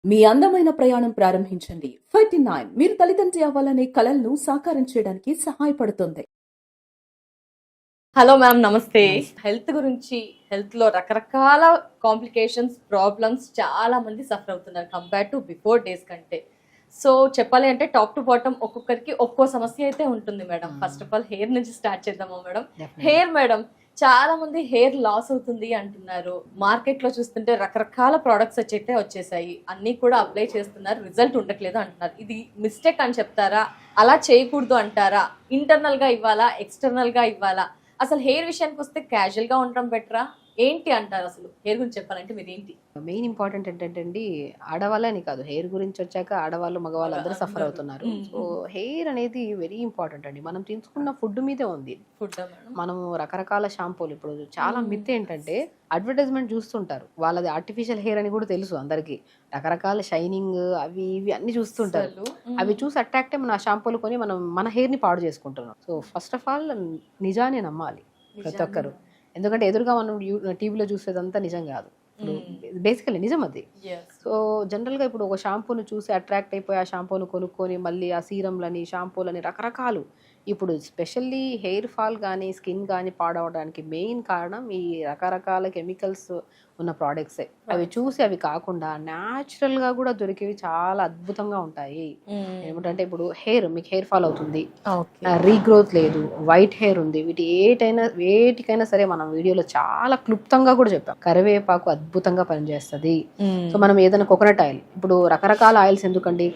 మీ అందమైన ప్రయాణం ప్రారంభించండి. 39 మీరు తల్లిదండ్రి అవ్వాలనే కలలను సాకారం చేయడానికి సహాయపడుతుంది. హలో మ్యామ్, నమస్తే. నమస్తే. హెల్త్ గురించి, హెల్త్ లో రకరకాల కాంప్లికేషన్స్, ప్రాబ్లమ్స్ చాలా మంది సఫర్ అవుతున్నారు కంపేర్ టు బిఫోర్ డేస్ కంటే. సో చెప్పాలి అంటే టాప్ టు బాటమ్ ఒక్కొక్కరికి ఒక్కో సమస్య అయితే ఉంటుంది madam. First of all hair నుంచి స్టార్ట్ చేద్దామా మేడం? హెయిర్ మేడం, చాలా మంది హెయిర్ లాస్ అవుతుంది అంటున్నారు. మార్కెట్ లో చూస్తుంటే రకరకాల ప్రోడక్ట్స్ అయితే వచ్చేసాయి, అన్ని కూడా అప్లై చేస్తున్నారు, రిజల్ట్ ఉండట్లేదు అంటున్నారు. ఇది మిస్టేక్ అని చెప్తారా? అలా చేయకూడదు అంటారా? ఇంటర్నల్ గా ఇవ్వాలా, ఎక్స్టర్నల్ గా ఇవ్వాలా? అసలు హెయిర్ విషయానికి వస్తే క్యాజువల్ గా ఉండడం బెటరా? ఏంటి అంటారు? అసలు హెయిర్ గురించి చెప్పాలంటే మీరు ఏంటి? మెయిన్ ఇంపార్టెంట్ ఏంటంటే అండి, ఆడవాళ్ళని కాదు, హెయిర్ గురించి వచ్చాక ఆడవాళ్ళు మగవాళ్ళు అందరూ సఫర్ అవుతున్నారు. సో హెయిర్ అనేది వెరీ ఇంపార్టెంట్ అండి. మనం తీసుకున్న ఫుడ్ మీదే ఉంది. ఫుడ్ మేడం, మనము రకరకాల షాంపూలు, ఇప్పుడు చాలా మిత్ ఏంటంటే అడ్వర్టైజ్మెంట్ చూస్తుంటారు, వాళ్ళది ఆర్టిఫిషియల్ హెయిర్ అని కూడా తెలుసు అందరికి. రకరకాల షైనింగ్ అవి ఇవి అన్ని చూస్తుంటారు. అవి చూసి అట్రాక్ట్ అయ్యి మన షాంపూలు కొని మనం మన హెయిర్ ని పాడు చేసుకుంటున్నాం. సో ఫస్ట్ ఆఫ్ ఆల్ నిజాన్ని నమ్మాలి ప్రతి ఒక్కరు. ఎందుకంటే ఎదురుగా మనం టీవీలో చూసేదంతా నిజం కాదు. బేసికలీ నిజం అది. సో జనరల్గా ఇప్పుడు ఒక షాంపూను చూసి అట్రాక్ట్ అయిపోయి ఆ షాంపూను కొనుక్కొని మళ్ళీ ఆ సీరంలని, షాంపూలని రకరకాలు. ఇప్పుడు స్పెషల్లీ హెయిర్ ఫాల్ కానీ స్కిన్ కానీ పాడవడానికి మెయిన్ కారణం ఈ రకరకాల కెమికల్స్ ఉన్న ప్రోడక్ట్సే. అవి చూసి అవి కాకుండా న్యాచురల్గా కూడా దొరికేవి చాలా అద్భుతంగా ఉంటాయి. ఏమిటంటే ఇప్పుడు మీకు హెయిర్ ఫాల్ అవుతుంది, రీగ్రోత్ లేదు, వైట్ హెయిర్ ఉంది, వేటికైనా సరే మనం వీడియోలో చాలా క్లుప్తంగా కూడా చెప్పాం. కరివేపాకు అద్భుతంగా పనిచేస్తుంది. సో మనం ఏదైనా కోకోనట్ ఆయిల్, ఇప్పుడు రకరకాల ఆయిల్స్ ఎందుకండి,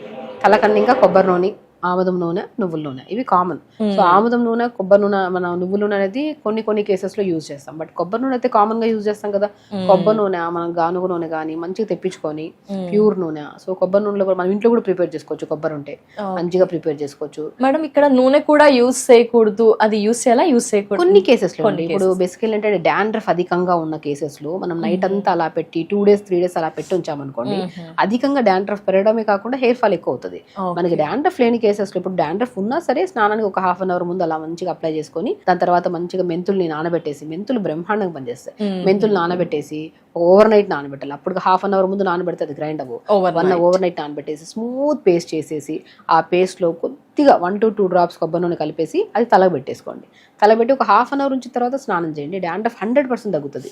తలకన్నా ఇంకా కొబ్బరి నూనె, ఆముదం నూనె, నువ్వుల నూనె, ఇవి కామన్. సో ఆముదం నూనె, కొబ్బరి నూనె, మన నువ్వుల నూనె అనేది కొన్ని కేసెస్ లో యూజ్ చేస్తాం. బట్ కొబ్బరి నూనె అయితే కామన్ గా యూజ్ చేస్తాం కదా. కొబ్బరి నూనె మనం గానుగ నూనె కానీ మంచిగా తెప్పించుకొని ప్యూర్ నూనె. సో కొబ్బరి నూనెలో కూడా మనం ఇంట్లో కూడా ప్రిపేర్ చేసుకోవచ్చు. కొబ్బరి ఉంటే మంచిగా ప్రిపేర్ చేసుకోవచ్చు. మేడం ఇక్కడ నూనె కూడా యూజ్ చేయకూడదు, అది యూజ్ చేయాలా, యూజ్ చేయకూడదు? కొన్ని కేసెస్ లో ఇప్పుడు బేసికల్ ఏంటంటే డాండ్రఫ్ అధికంగా ఉన్న కేసెస్ లో మనం నైట్ అంతా అలా పెట్టి 2 days 3 days అలా పెట్టి ఉంచామనుకోండి, అధికంగా డాండ్రఫ్ పెరగడమే కాకుండా హెయిర్ ఫాల్ ఎక్కువ అవుతుంది. మనకి డాండ్రఫ్ లేని కేసెస్ లో, ఇప్పుడు డాండ్రఫ్ ఉన్నా సరే స్నానానికి ఒక 1/2 hour ముందు అలా మంచిగా అప్లై చేసుకొని దాని తర్వాత మంచిగా మెంతుల్ని నానబెట్టేసి, మెంతులు బ్రహ్మాండంగా పనిచేస్తాయి. మెంతులు నానబెట్టేసి ఓవర్ నైట్ నానబెట్టాలి. అప్పుడు 1/2 hour ముందు నానబెడితే అది గ్రైండ్ అవ్వు. ఓవర్ నైట్ నానబెట్టేసి స్మూత్ పేస్ట్ చేసేసి ఆ పేస్ట్ లో కొద్దిగా 1 to 2 drops కొబ్బరి నూనె కలిపేసి అది తలకు పెట్టేసుకోండి. తలబెట్టి ఒక 1/2 hour నుంచి తర్వాత స్నానం చేయండి. డాండ్రఫ్ 100% తగ్గుతుంది.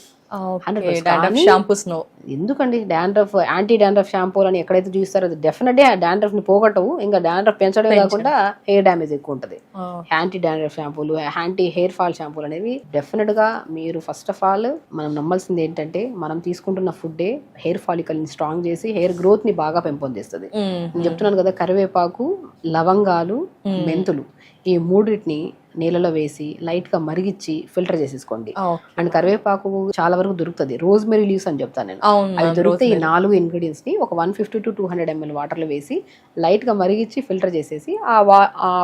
100%. ఎందుకండి డాండ్రఫ్, యాంటీ డాండ్రఫ్ షాంపూలు అని ఎక్కడైతే చూస్తారో అది డెఫినెట్లీ డాండ్రఫ్ ని పోగొట్టవు, ఇంకా డాండ్రఫ్ పెంచడమే కాకుండా హెయిర్ డ్యామేజ్ ఎక్కువ ఉంటుంది. యాంటీ డాండ్రఫ్ షాంపూలు, యాంటీ హెయిర్ ఫాల్ షాంపూలు అనేవి డెఫినెట్ గా మీరు ఫస్ట్ ఆఫ్ ఆల్ మనం నమ్మాల్సింది ఏంటంటే, మనం తీసుకుంటున్న ఫుడ్డే హెయిర్ ఫాలికల్ ని స్ట్రాంగ్ చేసి హెయిర్ గ్రోత్ ని బాగా పెంపొందిస్తుంది. నేను చెప్తున్నాను కదా, కరివేపాకు, లవంగాలు, మెంతులు, ఈ మూడింటిని నీళ్ళలో వేసి లైట్ గా మరిగించి ఫిల్టర్ చేసేసుకోండి. అండ్ కరివేపాకు చాలా వరకు దొరుకుతుంది. రోజ్మెరీ లీవ్స్ అని చెప్తాను నేను, అవి దొరికితే ఈ 4 ingredients ని ఒక 150 to 200 ml వాటర్ లో వేసి లైట్ గా మరిగించి ఫిల్టర్ చేసేసి ఆ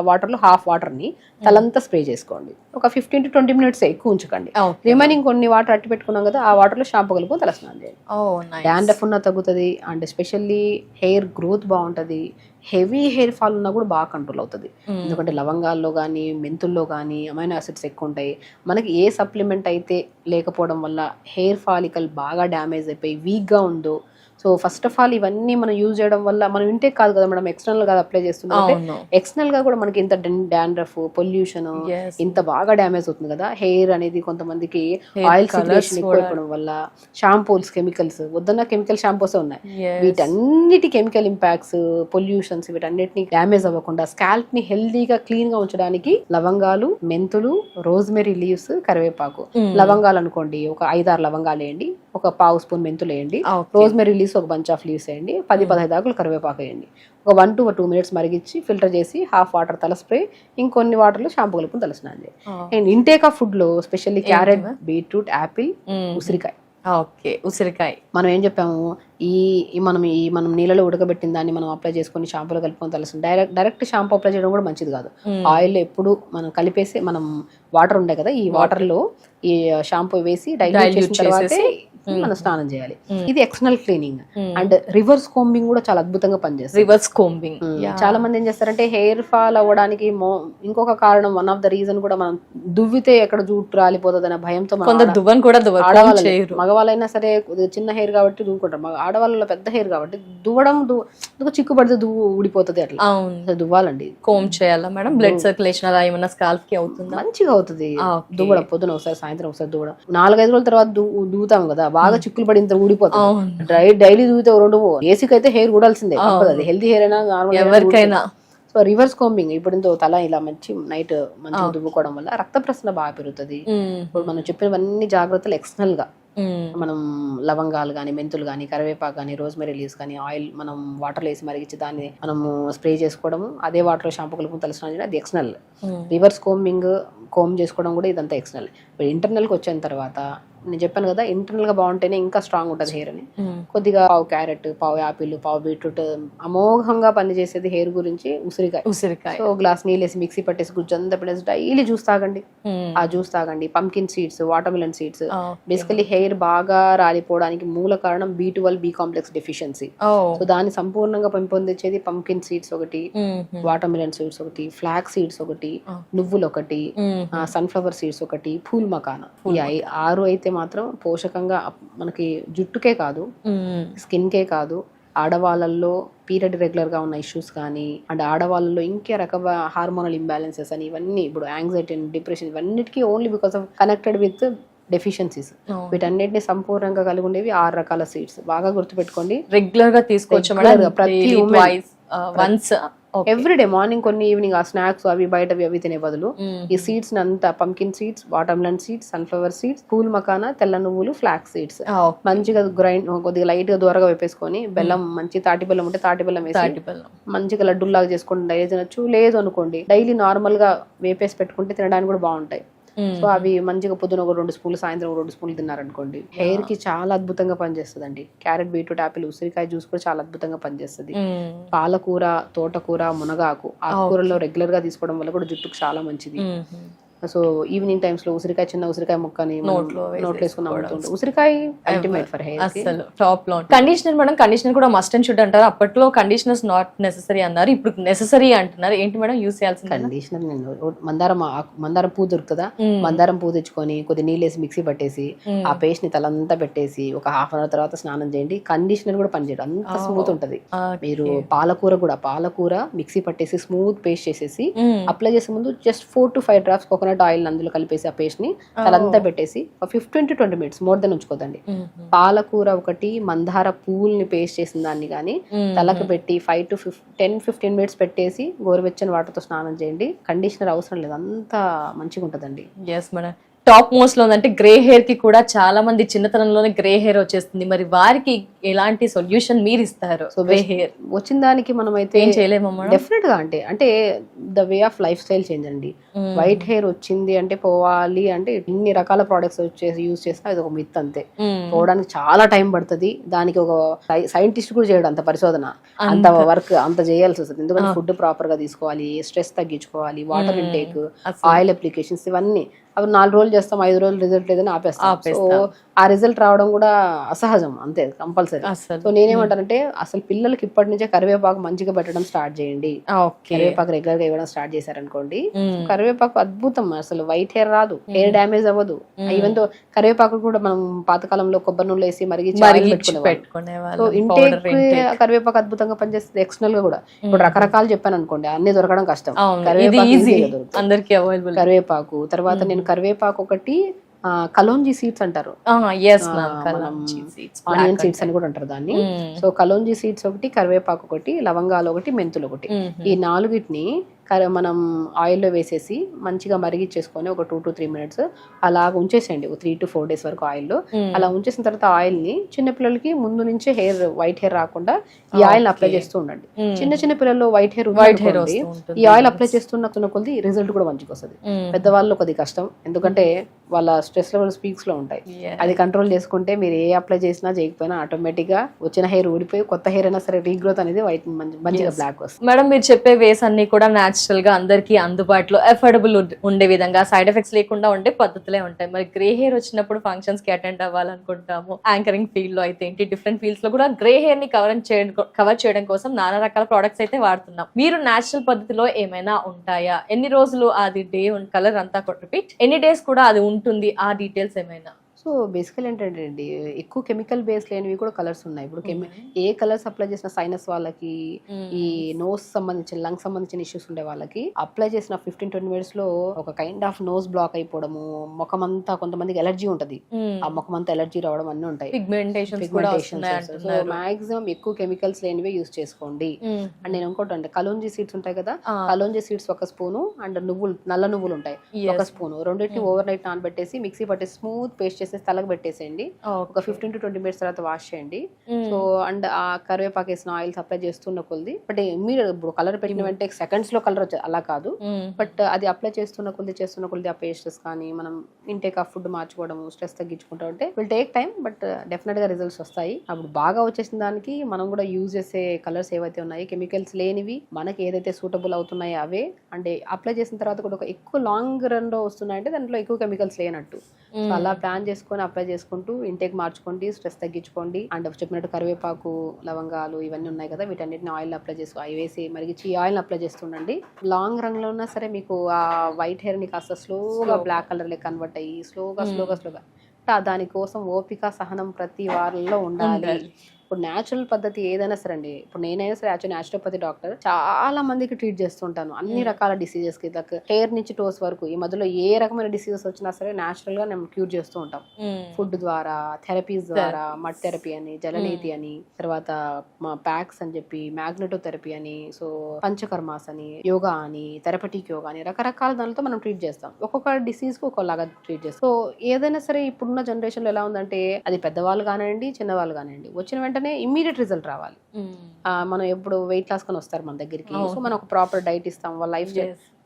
వాటర్ లో హాఫ్ వాటర్ ని తలంతా స్ప్రే చేసుకోండి. ఒక 15 to 20 minutes ఎక్కువ ఉంచకండి. రిమైనింగ్ కొన్ని వాటర్ అట్టి పెట్టుకున్నాం కదా, ఆ వాటర్ లో షాంపూ కలుపుకొని తలస్నానం చేయండి. డాండ్రఫ్ ఉన్న తగ్గుతుంది. అండ్ స్పెషల్లీ హెయిర్ గ్రోత్ బాగుంటది. హెవీ హెయిర్ ఫాల్ ఉన్నా కూడా బాగా కంట్రోల్ అవుతుంది. ఎందుకంటే లవంగాల్లో కానీ మెంతుల్లో కానీ అమైనో యాసిడ్స్ ఎక్కువ ఉంటాయి. మనకి ఏ సప్లిమెంట్ అయితే లేకపోవడం వల్ల హెయిర్ ఫాలికల్ బాగా డ్యామేజ్ అయిపోయి వీక్గా ఉందో, సో ఫస్ట్ ఆఫ్ ఆల్ ఇవన్నీ మనం యూజ్ చేయడం వల్ల మనం ఇంటే కాదు కదా మేడం, ఎక్స్టర్నల్ గా అప్లై చేస్తున్నాం. ఎక్స్టర్నల్ గా కూడా మనకి ఇంత డాండ్రఫ్, పొల్యూషన్ ఇంత బాగా డ్యామేజ్ అవుతుంది కదా హెయిర్ అనేది. కొంతమందికి ఆయిల్ సిగ్రేషన్ ఎక్కువ అయిపోవడం వల్ల, షాంపూస్ కెమికల్స్, వద్దన్న కెమికల్ షాంపూస్ ఉన్నాయి, వీటన్నిటి కెమికల్ ఇంపాక్ట్స్, పొల్యూషన్స్, వీటన్నిటిని డ్యామేజ్ అవ్వకుండా స్కాల్ప్ ని హెల్దీగా క్లీన్ గా ఉంచడానికి లవంగాలు, మెంతులు, రోజ్మెరీ లీవ్స్, కరివేపాకు. లవంగాలు అనుకోండి ఒక 5-6 లవంగాలు వేయండి, ఒక 1/2 spoon మెంతులు వేయండి, రోజ్మెరీ లీవ్స్ ఒక బంచ్ ఆఫ్ లీవ్స్ వేయండి, 10-15 ఆకులు కరివేపాకు వేయండి. ఒక 1 to 2 minutes మరిగించి ఫిల్టర్ చేసి హాఫ్ వాటర్ తల స్ప్రే, ఇంకొన్ని వాటర్లో షాంపూ కలుపుకొని తలస్నానం చేయండి. అండ్ ఇంటేక్ ఆఫ్ ఫుడ్ లో స్పెషల్లీ క్యారెట్, బీట్రూట్, యాపిల్, ఉసిరికాయ. ఉసిరికాయ మనం ఏం చెప్పాము, మనం నీళ్ళలో ఉడకబెట్టిన దాన్ని మనం అప్లై చేసుకొని షాంపూలో కలుపుకొని తలసం. డైరెక్ట్ షాంపూ అప్లై చేయడం కూడా మంచిది కాదు. ఆయిల్ ఎప్పుడు మనం కలిపేసి, మనం వాటర్ ఉండే కదా, ఈ వాటర్ లో ఈ షాంపూ వేసి డైల్యూట్ చేసిన తర్వాత మనం స్నానం చేయాలి. ఇది external cleaning. And reverse combing కూడా చాలా అద్భుతంగా పనిచేస్తుంది. రివర్స్ కోంబింగ్ చాలా మంది ఏం చేస్తారంటే హెయిర్ ఫాల్ అవ్వడానికి ఇంకొక కారణం, వన్ ఆఫ్ ద రీజన్ కూడా మనం దువ్వితే ఎక్కడ జుట్టు రాలిపోతుంది అనే భయంతో కొందరు దువ్వని కూడా ఆడవాళ్ళు, మగవాళ్ళైనా సరే చిన్న హెయిర్ కాబట్టి దువ్వుకుంటారు, ఆడవాళ్ళలో పెద్ద హెయిర్ కాబట్టి దువ్వడం చిక్కు పడితే దువ్వు ఊడిపోతుంది, అట్లా దువ్వాలండి. కోమ్ చేయాలా మేడం? బ్లడ్ సర్క్యులేషన్ అలా ఏమన్నా స్కాల్ప్ కి అవుతుందా? మంచిగా అవుతుంది దువ్వడం. పొద్దున ఒకసారి, సాయంత్రం ఒకసారి దువ్వడం. 4-5 రోజుల తర్వాత దువ్వుతాం కదా, బాగా చిక్కులు పడిన ఊడిపోతుంది. డైలీ దువ్వుతే 2 ఏసీకి అయితే హెయిర్ ఊడాల్సిందే, అది హెల్తీ హెయిర్ అయినా నార్మల్ ఎవరికైనా. సో రివర్స్ కోంబింగ్ ఇప్పుడు తల ఇలా నైట్ మంచిగా దువ్వుకోవడం వల్ల రక్త ప్రసరణ బాగా పెరుగుతుంది. ఇప్పుడు మనం చెప్పినవన్నీ జాగ్రత్తలు ఎక్స్టర్నల్ గా మనం లవంగాలు కానీ, మెంతులు కానీ, కరివేపాకు కానీ, రోజ్మెరీ లీవ్స్ కానీ, ఆయిల్ మనం వాటర్లో వేసి మరిగించి దాన్ని మనం స్ప్రే చేసుకోవడము, అదే వాటర్లో షాంపూ కలుపుకొని తలస్నానం చేయడం, అది ఎక్స్టర్నల్. రివర్స్ కోమ్ చేసుకోవడం కూడా ఇదంతా ఎక్స్టర్నల్. ఇప్పుడు ఇంటర్నల్కి వచ్చిన తర్వాత నేను చెప్పాను కదా, ఇంటర్నల్ గా బాగుంటేనే ఇంకా స్ట్రాంగ్ ఉంటుంది హెయిర్ అని. కొద్దిగా పావు క్యారెట్, పావు యాపిల్, పావు బీట్రూట్ అమోఘంగా పనిచేసేది హెయిర్ గురించి ఉసిరికాయ. సో గ్లాస్ నీళ్ళు వేసి మిక్సీ పట్టేసి గుజ్జంతా పెట్టేసి డైలీ జ్యూస్ తాగండి. ఆ జ్యూస్ తాగండి. Pumpkin seeds, water melon seeds. Basically hair బాగా రాలిపోవడానికి మూల కారణం B12 B complex deficiency. So దాన్ని సంపూర్ణంగా పెంపొందించేది పంకిన్ సీడ్స్ ఒకటి, వాటర్ మిలన్ సీడ్స్ ఒకటి, ఫ్లాక్ సీడ్స్ ఒకటి, నువ్వులు ఒకటి, సన్ఫ్లవర్ సీడ్స్ ఒకటి, పూల్ మకానా. ఈ 6 అయితే మాత్రం పోషకంగా మనకి జుట్టుకే కాదు, స్కిన్ కే కాదు, ఆడవాళ్ళల్లో పీరియడ్ రెగ్యులర్ గా ఉన్న ఇష్యూస్ కానీ, అండ్ ఆడవాళ్ళలో ఇంకే రకమైన హార్మోనల్ ఇంబ్యాలెన్సెస్ అని, ఇవన్నీ ఇప్పుడు యాంగ్జైటీ, డిప్రెషన్, ఇవన్నిటికీ only because of connected with deficiencies. వీటన్నిటిని సంపూర్ణంగా కలిగి ఉండేవి 6 రకాల సీడ్స్. బాగా గుర్తుపెట్టుకోండి, రెగ్యులర్ గా తీసుకోవచ్చు ప్రతి ఎవ్రీడే మార్నింగ్ కొన్ని, ఈవినింగ్ ఆ స్నాక్స్ అవి తినే బదులు ఈ సీడ్స్ అంతా pumpkin seeds, water melon seeds, sunflower seeds, pool makhana, తెల్ల నువ్వులు, ఫ్లాక్ సీడ్స్ మంచిగా గ్రైండ్, కొద్దిగా లైట్ గా దూరగా వేపేసుకొని, బెల్లం మంచి తాటి బెల్లం ఉంటే తాటి బెల్లం వేసి మంచిగా లడ్డూలాగా చేసుకుని డైలీ తినొచ్చు. లేదు అనుకోండి డైలీ నార్మల్ గా వేపేసి పెట్టుకుంటే తినడానికి కూడా బాగుంటాయి. సో అవి మంచిగా పొద్దున ఒక 2 స్పూన్లు, సాయంత్రం 2 స్పూన్లు తిన్నారనుకోండి, హెయిర్ కి చాలా అద్భుతంగా పనిచేస్తుంది అండి. క్యారెట్, బీట్రూట్, యాపిల్, ఉసిరికాయ జ్యూస్ కూడా చాలా అద్భుతంగా పనిచేస్తుంది. పాలకూర, తోటకూర, మునగాకు, ఆకుకూరలో రెగ్యులర్ గా తీసుకోవడం వల్ల కూడా జుట్టుకు చాలా మంచిది. సో ఈవినింగ్ టైమ్స్ లో ఉసిరికాయ, చిన్న ఉసిరికాయ ముక్కని నోట్లో వేసుకుని అమ్ముతుంటారు. ఉసిరికాయ అల్టిమేట్ ఫర్ హెయిర్. అసలు టాప్ లో. కండిషనర్ మేడం, కండిషనర్ కూడా మస్ట్ అండ్ షుడ్ అంటారు. అప్పట్లో కండిషనర్స్ నాట్ నెసెసరీ అన్నారు, ఇప్పుడు నెసెసరీ అంటున్నారు. ఏంటి మేడం యూస్ చేయాల్సింది? కండిషనర్ మందారం పువ్వు దొరుకుతుందా, మందారం పువ్వు తెచ్చుకొని కొద్ది నీళ్ళు వేసి మిక్సీ పట్టేసి ఆ పేస్ట్ ని తలంతా పెట్టేసి ఒక హాఫ్ అన్ అవర్ తర్వాత స్నానం చేయండి. కండిషనర్ కూడా పనిచేయడం అంత స్మూత్ ఉంటది. మీరు పాలకూర మిక్సీ పట్టేసి స్మూత్ పేస్ట్ చేసేసి అప్లై చేసే ముందు just 4 to 5 drops coconut oil అందులో కలిపేసి ఆ పేస్ట్ ని తలంతా పెట్టేసి 15 to 20 minutes, మోర్ దెన్ ఉంచుకోదండి. పాలకూర ఒకటి, మందార పూల్ని పేస్ట్ చేసిన దాన్ని కానీ తలకు పెట్టి 5 to 10-15 minutes పెట్టేసి గోరువెచ్చని వాటర్తో స్నానం చేయండి. కండిషనర్ అవసరం లేదు, అంత మంచిగా ఉంటదండి. Yes madam. టాప్ మోస్ట్ లో అంటే గ్రే హెయిర్ కి కూడా చాలా మంది చిన్నతనంలోనే గ్రే హెయిర్ వచ్చేస్తుంది. మరి వారికి ఎలాంటి సొల్యూషన్ మీరు ఇస్తారు? సో గ్రే హెయిర్ వచ్చిన దానికి మనం అయితే ఏం చేయలేము డెఫినెట్ గా. అంటే the way of life style change అండి. వైట్ హెయిర్ వచ్చింది అంటే పోవాలి అంటే ఇన్ని రకాల ప్రొడక్ట్స్ వచ్చేసి యూజ్ చేసినా అది ఒక మిత్ అంతే. పోవడానికి చాలా టైం పడుతుంది. దానికి ఒక సైంటిస్ట్ కూడా చేయడం అంత పరిశోధన, అంత వర్క్ అంత చేయాల్సి వస్తుంది. ఎందుకంటే ఫుడ్ ప్రాపర్ గా తీసుకోవాలి, స్ట్రెస్ తగ్గించుకోవాలి, వాటర్ ఇంటేక్, ఆయిల్ అప్లికేషన్స్, ఇవన్నీ. అవి 4 రోజులు చేస్తాం, 5 రోజులు రిజల్ట్ లేదని ఆపేస్తాం. సో ఆ రిజల్ట్ రావడం కూడా అసహజం, అంతే, కంపల్సరీ. సో నేనేమంటానంటే అసలు పిల్లలకి ఇప్పటి నుంచే కరివేపాకు మంచిగా పెట్టడం స్టార్ట్ చేయండి. కరివేపాకు రెగ్యులర్ గా ఇవ్వడం స్టార్ట్ చేశారనుకోండి, కరివేపాకు అద్భుతం. అసలు వైట్ హెయిర్ రాదు, హెయిర్ డ్యామేజ్ అవ్వదు. ఈవెన్ తో కరివేపాకు కూడా మనం పాతకాలంలో కొబ్బరి నూనె వేసి మరిగించి పెట్టుకునేవాళ్ళం. సో ఇంటేక్ కరివేపాకు అద్భుతంగా పనిచేస్తుంది. ఎక్స్టర్నల్ గా కూడా ఇప్పుడు రకరకాలు చెప్పాను అనుకోండి, అన్ని దొరకడం కష్టం. కరివేపాకు తర్వాత నేను కరివేపాకు ఒకటి, కలోంజీ సీడ్స్ అంటారు, ఆనియన్ సీడ్స్ అని కూడా అంటారు దాన్ని. సో కలోంజీ సీడ్స్ ఒకటి, కరివేపాకు ఒకటి, లవంగాలు ఒకటి, మెంతులు ఒకటి, ఈ 4టిని మనం ఆయిల్లో వేసేసి మంచిగా మరిగిచ్చేసుకొని ఒక 2 to 3 minutes అలా ఉంచేసేయండి, 3 to 4 days వరకు ఆయిల్లో. అలా ఉంచేసిన తర్వాత ఆయిల్ ని చిన్నపిల్లలకి ముందు నుంచే వైట్ హెయిర్ రాకుండా ఈ ఆయిల్ అప్లై చేస్తూ ఉండండి. చిన్న పిల్లల్లో వైట్ హెయిర్ ఈ ఆయిల్ అప్లై చేస్తున్న కొద్ది రిజల్ట్ కూడా మంచిగా వస్తుంది. పెద్దవాళ్ళు కొద్ది కష్టం, ఎందుకంటే వాళ్ళ స్ట్రెస్ లెవెల్స్ పీక్స్ లో ఉంటాయి. అది కంట్రోల్ చేసుకుంటే మీరు ఏ అప్లై చేసినా చేయకపోయినా ఆటోమేటిక్ గా వచ్చిన హెయిర్ ఊడిపోయి కొత్త హెయిర్ అయినా సరే రీగ్రోత్ అనేది వైట్ మంచిగా బ్లాక్ వస్తుంది. మేడం మీరు చెప్పే వేస్ అన్ని కూడా న్యాచురల్ గా అందరికి అందుబాటులో అఫోర్డబుల్ ఉండే విధంగా సైడ్ ఎఫెక్ట్స్ లేకుండా ఉండే పద్ధతులే ఉంటాయి. మరి గ్రే హెయిర్ వచ్చినప్పుడు ఫంక్షన్స్ కి అటెండ్ అవ్వాలనుకుంటాము, యాంకరింగ్ ఫీల్డ్ లో అయితే ఏంటి, డిఫరెంట్ ఫీల్డ్స్ లో కూడా గ్రే హెయిర్ ని కవర్ చేయడం కోసం నానా రకాల ప్రొడక్ట్స్ అయితే వాడుతున్నాం. మీరు న్యాచురల్ పద్ధతిలో ఏమైనా ఉంటాయా, ఎన్ని రోజులు అది డే కలర్ అంతా రిపీట్, ఎన్ని డేస్ కూడా అది ఉంటుంది, ఆ డీటెయిల్స్ ఏమైనా? సో బేసికల్ ఏంటంటే అండి, ఎక్కువ కెమికల్ బేస్ లేనివి కూడా కలర్స్ ఉన్నాయి. ఇప్పుడు ఏ కలర్స్ అప్లై చేసిన సైనస్ వాళ్ళకి, ఈ నోస్ సంబంధించిన లంగ్స్ సంబంధించిన ఇష్యూస్ ఉండే వాళ్ళకి అప్లై చేసిన 15-20 మినిట్స్ లో ఒక కైండ్ ఆఫ్ నోస్ బ్లాక్ అయిపోవడము, ముఖం అంతా, కొంతమందికి ఎలర్జీ ఉంటది, ఆ ముఖం అంతా ఎలర్జీ రావడం అన్నీ ఉంటాయి. సో మాక్సిమం ఎక్కువ కెమికల్స్ లేనివే యూస్ చేసుకోండి. అండ్ నేను ఇంకోటి అంటే కలోంజీ సీడ్స్ ఉంటాయి కదా, కలోంజీ సీడ్స్ ఒక స్పూను, అండ్ నువ్వులు, నల్ల నువ్వులు ఉంటాయి ఒక స్పూను, రెండింటిని ఓవర్ నైట్ నానబెట్టేసి మిక్సీ పట్టి స్మూత్ పేస్ట్ చేసి తలకు పెట్టేసేయండి. ఒక 15-20 మినిట్స్ తర్వాత వాష్ చేయండి. సో అండ్ ఆ కరివేపాకు వేసిన ఆయిల్స్ అప్లై చేస్తున్న కొద్ది, బట్ మీరు ఇప్పుడు కలర్ పెట్టిన వెంటనే సెకండ్స్ లో కలర్ వచ్చేది అలా కాదు, బట్ అది అప్లై చేస్తున్న కొద్ది ఆ పేస్టెస్ కానీ మనం ఇంటేక్ ఆఫ్ ఫుడ్ మార్చుకోవడం, స్ట్రెస్ తగ్గించుకుంటా ఉంటే will take time, but definite గా రిజల్ట్స్ వస్తాయి. అప్పుడు బాగా వచ్చేసిన దానికి మనం కూడా యూజ్ చేసే కలర్స్ ఏవైతే ఉన్నాయి, కెమికల్స్ లేనివి, మనకి ఏదైతే సూటబుల్ అవుతున్నాయో అవే, అంటే అప్లై చేసిన తర్వాత కూడా ఒక ఎక్కువ లాంగ్ రన్ లో వస్తున్నాయంటే దాంట్లో ఎక్కువ కెమికల్స్ లేనట్టు. సో అలా ప్లాన్ చేసుకొని అప్లై చేసుకుంటూ ఇంటేక్ మార్చుకోండి, స్ట్రెస్ తగ్గించుకోండి. అండ్ చెప్పినట్టు కరివేపాకు, లవంగాలు ఇవన్నీ ఉన్నాయి కదా, వీటన్నిటిని ఆయిల్ అప్లై చేసుకో, అవి వేసి మరిగించి ఈ ఆయిల్ అప్లై చేస్తుండండి. లాంగ్ రన్ లో ఉన్నా సరే మీకు ఆ వైట్ హెయిర్ ని కాస్త స్లోగా బ్లాక్ కలర్ లో కన్వర్ట్ అయ్యి స్లోగా దానికోసం ఓపిక, సహనం ప్రతి వారంలో ఉండాలి. ఇప్పుడు న్యాచురల్ పద్ధతి ఏదైనా సరే అండి, ఇప్పుడు నేనైనా సరే యాక్చువల్ న్యాచురోపతి డాక్టర్, చాలా మందికి ట్రీట్ చేస్తుంటాను అన్ని రకాల డిసీజెస్ కి, లైక్ హెయిర్ నుంచి టోస్ వరకు. ఈ మధ్యలో ఏ రకమైన డిసీజెస్ వచ్చినా సరే న్యాచురల్ గా మేము క్యూర్ చేస్తూ ఉంటాం. ఫుడ్ ద్వారా, థెరపీస్ ద్వారా, మడ్ థెరపీ అని, జలనీతి అని, తర్వాత ప్యాక్స్ అని చెప్పి, మ్యాగ్నెటో థెరపీ అని, సో పంచకర్మాస్ అని, యోగా అని, థెరపటిక్ యోగా అని, రకరకాల దానితో మనం ట్రీట్ చేస్తాం. ఒక్కొక్క డిసీజ్ కు ఒక్కొక్కలాగా ట్రీట్ చేస్తాం. సో ఏదైనా సరే ఇప్పుడున్న జనరేషన్ లో ఎలా ఉందంటే, అది పెద్దవాళ్ళు కానివ్వండి, చిన్నవాళ్ళు కానివ్వండి, వచ్చిన వెంటనే ఇమ్మీడియట్ రిజల్ట్ రావాలి. మనం ఎప్పుడు వెయిట్ లాస్ కొని వస్తారు మన దగ్గరికి, సో మనం ఒక ప్రాపర్ డైట్ ఇస్తాం, వాళ్ళ లైఫ్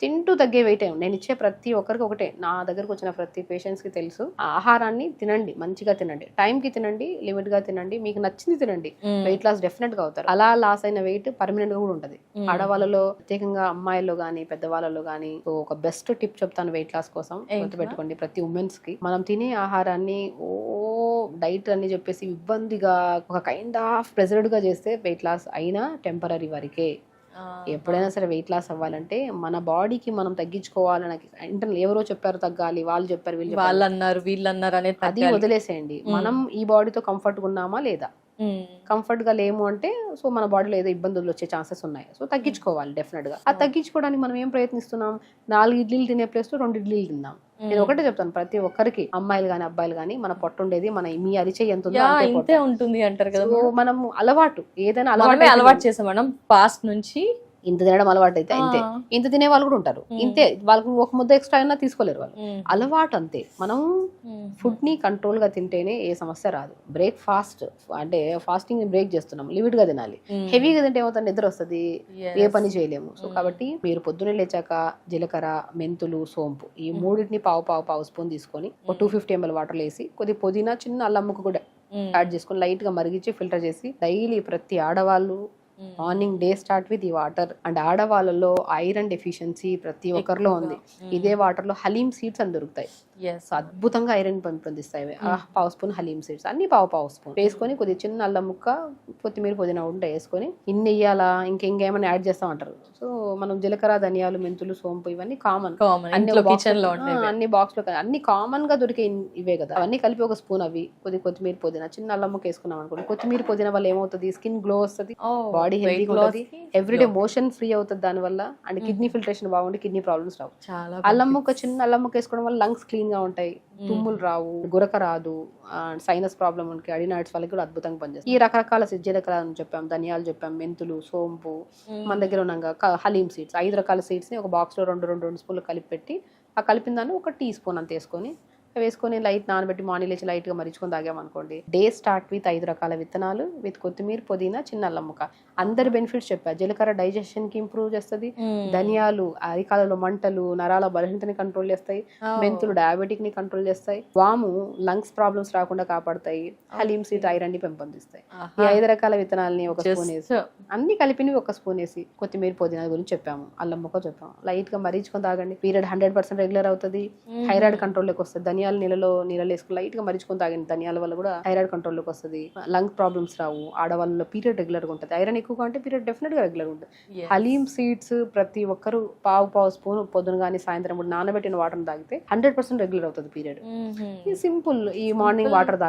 తింటూ తగ్గే వెయిట్ ఏం. నేను ఇచ్చే ప్రతి ఒక్కరికి ఒకటే, నా దగ్గరకు వచ్చిన ప్రతి పేషెంట్స్ కి తెలుసు, ఆహారాన్ని తినండి, మంచిగా తినండి, టైం కి తినండి, లిమిట్ గా తినండి, మీకు నచ్చింది తినండి, వెయిట్ లాస్ డెఫినెట్ గా అవుతారు. అలా లాస్ అయిన వెయిట్ పర్మనెంట్ గా కూడా ఉంటది. ఆడవాళ్ళలో ప్రత్యేకంగా, అమ్మాయిల్లో గానీ పెద్దవాళ్ళలో గానీ ఒక బెస్ట్ టిప్ చెప్తాను వెయిట్ లాస్ కోసం, గుర్తుపెట్టుకోండి. ప్రతి ఉమెన్స్ కి మనం తినే ఆహారాన్ని డైట్ అని చెప్పేసి ఇబ్బందిగా ఒక కైండ్ ఆఫ్ ప్రెజర్డ్ గా చేస్తే వెయిట్ లాస్ అయినా టెంపరీ వరకే. ఎప్పుడైనా సరే వెయిట్ లాస్ అవ్వాలంటే మన బాడీకి మనం తగ్గించుకోవాలని, ఇంటర్నల్ ఎవరో చెప్పారు తగ్గాలి, వాళ్ళు చెప్పారు, వాళ్ళు అన్నారు, వీళ్ళు అన్నారు అనేది అది వదిలేసేయండి. మనం ఈ బాడీతో కంఫర్ట్ గా ఉన్నామా లేదా, కంఫర్ట్ గా లేము అంటే సో మన బాడీలో ఏదో ఇబ్బందులు వచ్చే ఛాన్సెస్ ఉన్నాయి. సో తగ్గించుకోవాలి డెఫినెట్ గా. అది తగ్గించుకోవడానికి మనం ఏం ప్రయత్నిస్తున్నాం, 4 ఇడ్లీలు తినే ప్లేస్ లో 2 ఇడ్లీలు తిన్నాం. నేను ఒకటే చెప్తాను, ప్రతి ఒక్కరికి, అమ్మాయిలు గానీ అబ్బాయిలు గానీ, మన పొట్ట ఉండేది మన మీ అరిచేయి ఎంత ఉందో ఉంటుంది అంటారు కదా. మనం అలవాటు ఏదైనా అలవాటు చేసాం మనం పాస్ట్ నుంచి. ఇంత తినడం అలవాటు అయితే అంతే, ఇంత తినే వాళ్ళు కూడా ఉంటారు, ఇంతే, వాళ్ళకి ఒక ముద్ద ఎక్స్ట్రా అయినా తీసుకోలేరు వాళ్ళు, అలవాటు అంతే. మనం ఫుడ్ ని కంట్రోల్ గా తింటేనే ఏ సమస్య రాదు. బ్రేక్ఫాస్ట్ అంటే ఫాస్టింగ్ బ్రేక్ చేస్తున్నాం, లిమిట్ గా తినాలి. హెవీగా తింటే ఏమవుతుంది, నిద్ర వస్తుంది, ఏ పని చేయలేము. సో కాబట్టి మీరు పొద్దున్నే లేచాక జీలకర్ర, మెంతులు, సోంపు ఈ మూడింటిని పావు స్పూన్ తీసుకొని ఒక 250 ml వాటర్ వేసి కొద్ది పుదీనా, చిన్న అల్లం ముక్క కూడా యాడ్ చేసుకొని లైట్ గా మరిగించి ఫిల్టర్ చేసి డైలీ ప్రతి ఆడవాళ్ళు మార్నింగ్ డే స్టార్ట్ విత్ ఈ వాటర్. అండ్ ఆడవాళ్ళలో ఐరన్ డెఫిషియన్సీ ప్రతి ఒక్కరిలో ఉంది. ఇదే వాటర్ లో హలీమ్ సీడ్స్ అని దొరుకుతాయి, అద్భుతంగా ఐరన్ పెంపొందిస్తాయి. పావు స్పూన్ హలీమ్ సీడ్స్ అన్ని పావు స్పూన్ వేసుకొని కొద్ది చిన్న అల్లం ముక్క, కొత్తిమీర, పుదీనా ఉంటే వేసుకొని, ఇన్ని వేయాలా ఇంకేమైనా యాడ్ చేస్తామంటారు. సో మనం జీలకర్ర, ధనియాలు, మెంతులు, సోంపు ఇవన్నీ కామన్, అన్ని బాక్స్ లో అన్ని కామన్ గా దొరికే ఇవే కదా, అవన్నీ కలిపి ఒక స్పూన్, అవి కొద్ది కొత్తిమీర, పుదీనా, చిన్న అల్లం ముక్క వేసుకున్నాం అనుకోండి. కొత్తిమీర, పుదీనా వల్ల ఏమవుతుంది, స్కిన్ గ్లో వస్తుంది, బాడీ హెల్తీగా ఉంటుంది, ఎవ్రీడే మోషన్ ఫ్రీ అవుతుంది దాని వల్ల. అండ్ కిడ్నీ ఫిల్టరేషన్ బాగుండి కిడ్నీ ప్రాబ్లమ్స్ రావు. అల్లం ముక్క, చిన్న అల్లం ముక్క వేసుకోవడం వల్ల లంగ్స్ క్లీన్ గా ఉంటాయి, తుమ్ములు రావు, గురక రాదు, సైనస్ ప్రాబ్లమ్ ఉంటే అడినాయిడ్స్ వాళ్ళకి కూడా అద్భుతంగా పనిచేస్తుంది. ఈ రకరకాల జీలకర్ర అని చెప్పాం, ధనియాలు చెప్పాం, మెంతులు, సోంపు, మన దగ్గర ఉన్నాక హలీమ్ సీడ్స్, 5 రకాల సీడ్స్ ని ఒక బాక్స్ లో 2 స్పూన్లు కలిపి పెట్టి, ఆ కలిపిన దాన్ని ఒక టీ స్పూన్ అంత వేసుకొని వేసుకొని లైట్ నానబెట్టి మార్నింగ్ లేచి లైట్గా మరిచుకొని తాగామనుకోండి, డే స్టార్ట్ విత్ 5 రకాల విత్తనాలు విత్ కొత్తిమీర, పుదీనా, చిన్న అల్లం ముక్క. అందరి బెనిఫిట్స్ చెప్పా. జీలకర్ర డైజెషన్కి ఇంప్రూవ్ చేస్తుంది, ధనియాలు అరికాలలో మంటలు, నరాల బలహీనతని కంట్రోల్ చేస్తాయి, మెంతులు డయాబెటిక్ని కంట్రోల్ చేస్తాయి, వాము లంగ్స్ ప్రాబ్లమ్స్ రాకుండా కాపాడతాయి, హలీమ్ సీడ్ ఐరన్ ని పెంపొందిస్తాయి. ఈ 5 రకాల విత్తనాలని ఒక స్పూన్ వేసి, అన్ని కలిపినవి ఒక స్పూన్ వేసి, కొత్తిమీర, పుదీనా గురించి చెప్పాము, అల్లం ముక్క చెప్పాము. లైట్ గా మరిచుకొని తాగండి. పీరియడ్ 100% రెగ్యులర్ అవుతుంది, థైరాయిడ్ కంట్రోల్లోకి వస్తుంది. ధనియాలు నీళ్ళలో వేసుకుని లైట్ గా మరిచుకొని తాగండి. ధనియాల వల్ల కూడా థైరాయిడ్ కంట్రోల్లోకి వస్తుంది, లంగ్ ప్రాబ్లమ్స్ రావు, ఆడవాళ్ళలో పీరియడ్ రెగ్యులర్ గా ఉంటుంది. ఐరన్ ఎక్కువగా ఉంటే పీరియడ్ డెఫినెట్ గా రెగ్యులర్ ఉంటుంది. హలీమ్ సీడ్స్ ప్రతి ఒక్కరు పావు స్పూన్ పొద్దున కానీ సాయంత్రం కూడా నానబెట్టిన వాటర్ తాగితే 100% రెగ్యులర్ అవుతుంది పీరియడ్. ఈ సింపుల్. ఈ మార్నింగ్ వాటర్